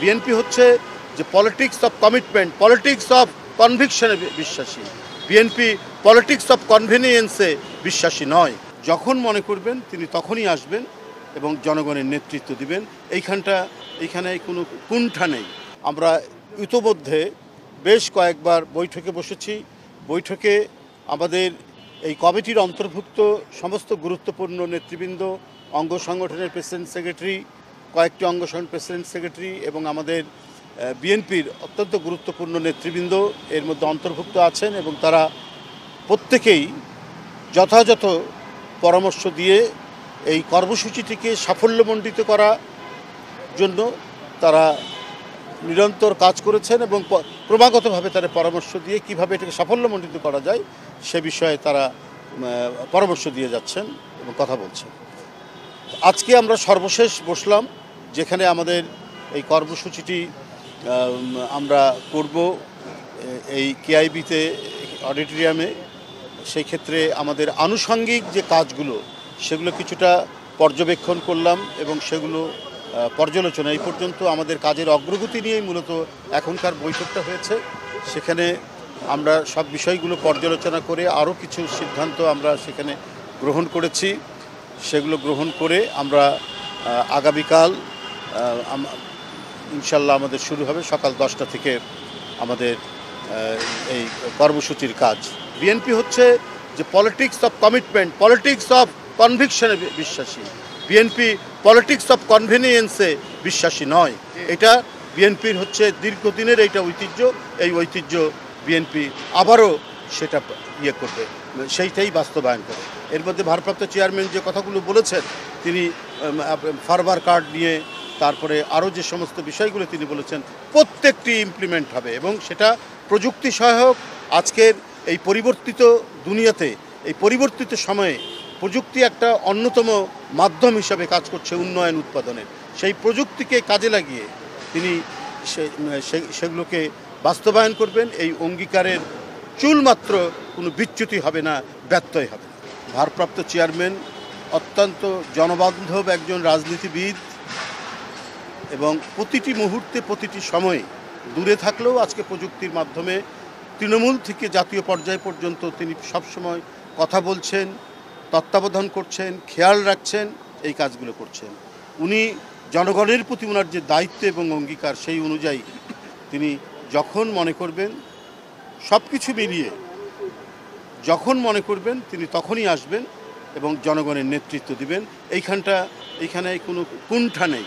BNP হচ্ছে যে politics of commitment, politics of কনভিকশনে বিশ্বাসী। বিএনপি পলিটিক্স অফ কনভেনিয়েন্সে বিশ্বাসী নয়। যখন মনে করবেন তিনি তখনই আসবেন এবং জনগণের নেতৃত্ব দিবেন। এইখানে কোনো কুণ্ঠা নেই। আমরা ইতোমধ্যে বেশ কয়েকবার বৈঠকে বসেছি। বৈঠকে আমাদের এই কমিটির অন্তর্ভুক্ত সমস্ত গুরুত্বপূর্ণ নেতৃবৃন্দ, অঙ্গ সংগঠনের প্রেসিডেন্ট সেক্রেটারি, কয়েকটি অঙ্গ সংগঠনের প্রেসিডেন্ট সেক্রেটারি এবং আমাদের বিএনপির অত্যন্ত গুরুত্বপূর্ণ নেতৃবৃন্দ এর মধ্যে অন্তর্ভুক্ত আছেন এবং তারা প্রত্যেকেই যথাযথ পরামর্শ দিয়ে এই কর্মসূচিটিকে সাফল্যমণ্ডিত করার জন্য তারা নিরন্তর কাজ করেছেন এবং ক্রমাগতভাবে তারা পরামর্শ দিয়ে কীভাবে এটাকে সাফল্যমণ্ডিত করা যায় সে বিষয়ে তারা পরামর্শ দিয়ে যাচ্ছেন এবং কথা বলছেন। আজকে আমরা সর্বশেষ বসলাম, যেখানে আমাদের এই কর্মসূচিটি আমরা করব এই কেআইবিতে অডিটোরিয়ামে। সেই ক্ষেত্রে আমাদের আনুষঙ্গিক যে কাজগুলো সেগুলো কিছুটা পর্যবেক্ষণ করলাম এবং সেগুলো পর্যালোচনা। এই পর্যন্ত আমাদের কাজের অগ্রগতি নিয়েই মূলত এখনকার বৈঠকটা হয়েছে। সেখানে আমরা সব বিষয়গুলো পর্যালোচনা করে আরও কিছু সিদ্ধান্ত আমরা সেখানে গ্রহণ করেছি। সেগুলো গ্রহণ করে আমরা আগামীকাল ইনশাল্লাহ আমাদের শুরু হবে সকাল 10টা থেকে আমাদের এই কর্মসূচির কাজ। বিএনপি হচ্ছে যে politics of commitment, politics of কনভিকশনে বিশ্বাসী। বিএনপি পলিটিক্স অফ কনভেনিয়েন্সে বিশ্বাসী নয়। এটা বিএনপির হচ্ছে দীর্ঘদিনের এইটা ঐতিহ্য। এই ঐতিহ্য বিএনপি আবারও সেটা করবে, সেইটাই বাস্তবায়ন করে। এর মধ্যে ভারপ্রাপ্ত চেয়ারম্যান যে কথাগুলো বলেছেন, তিনি ফারবার কার্ড নিয়ে তারপরে আরও যে সমস্ত বিষয়গুলো তিনি বলেছেন প্রত্যেকটি ইমপ্লিমেন্ট হবে এবং সেটা প্রযুক্তি সহায়ক। আজকের এই পরিবর্তিত দুনিয়াতে, এই পরিবর্তিত সময়ে প্রযুক্তি একটা অন্যতম মাধ্যম হিসাবে কাজ করছে উন্নয়ন উৎপাদনের। সেই প্রযুক্তিকে কাজে লাগিয়ে তিনি সেগুলোকে বাস্তবায়ন করবেন। এই অঙ্গীকারের চুলমাত্র কোনো বিচ্যুতি হবে না, ব্যত্যয় হবে না। ভারপ্রাপ্ত চেয়ারম্যান অত্যন্ত জনবান্ধব একজন রাজনীতিবিদ এবং প্রতিটি মুহূর্তে প্রতিটি সময়ে দূরে থাকলেও আজকে প্রযুক্তির মাধ্যমে তৃণমূল থেকে জাতীয় পর্যায় পর্যন্ত তিনি সবসময় কথা বলছেন, তত্ত্বাবধান করছেন, খেয়াল রাখছেন, এই কাজগুলো করছেন। উনি জনগণের প্রতি ওনার যে দায়িত্ব এবং অঙ্গীকার, সেই অনুযায়ী তিনি যখন মনে করবেন, সব কিছু মিলিয়ে যখন মনে করবেন তিনি তখনই আসবেন এবং জনগণের নেতৃত্ব দিবেন। এইখানে কোনো কুণ্ঠা নেই।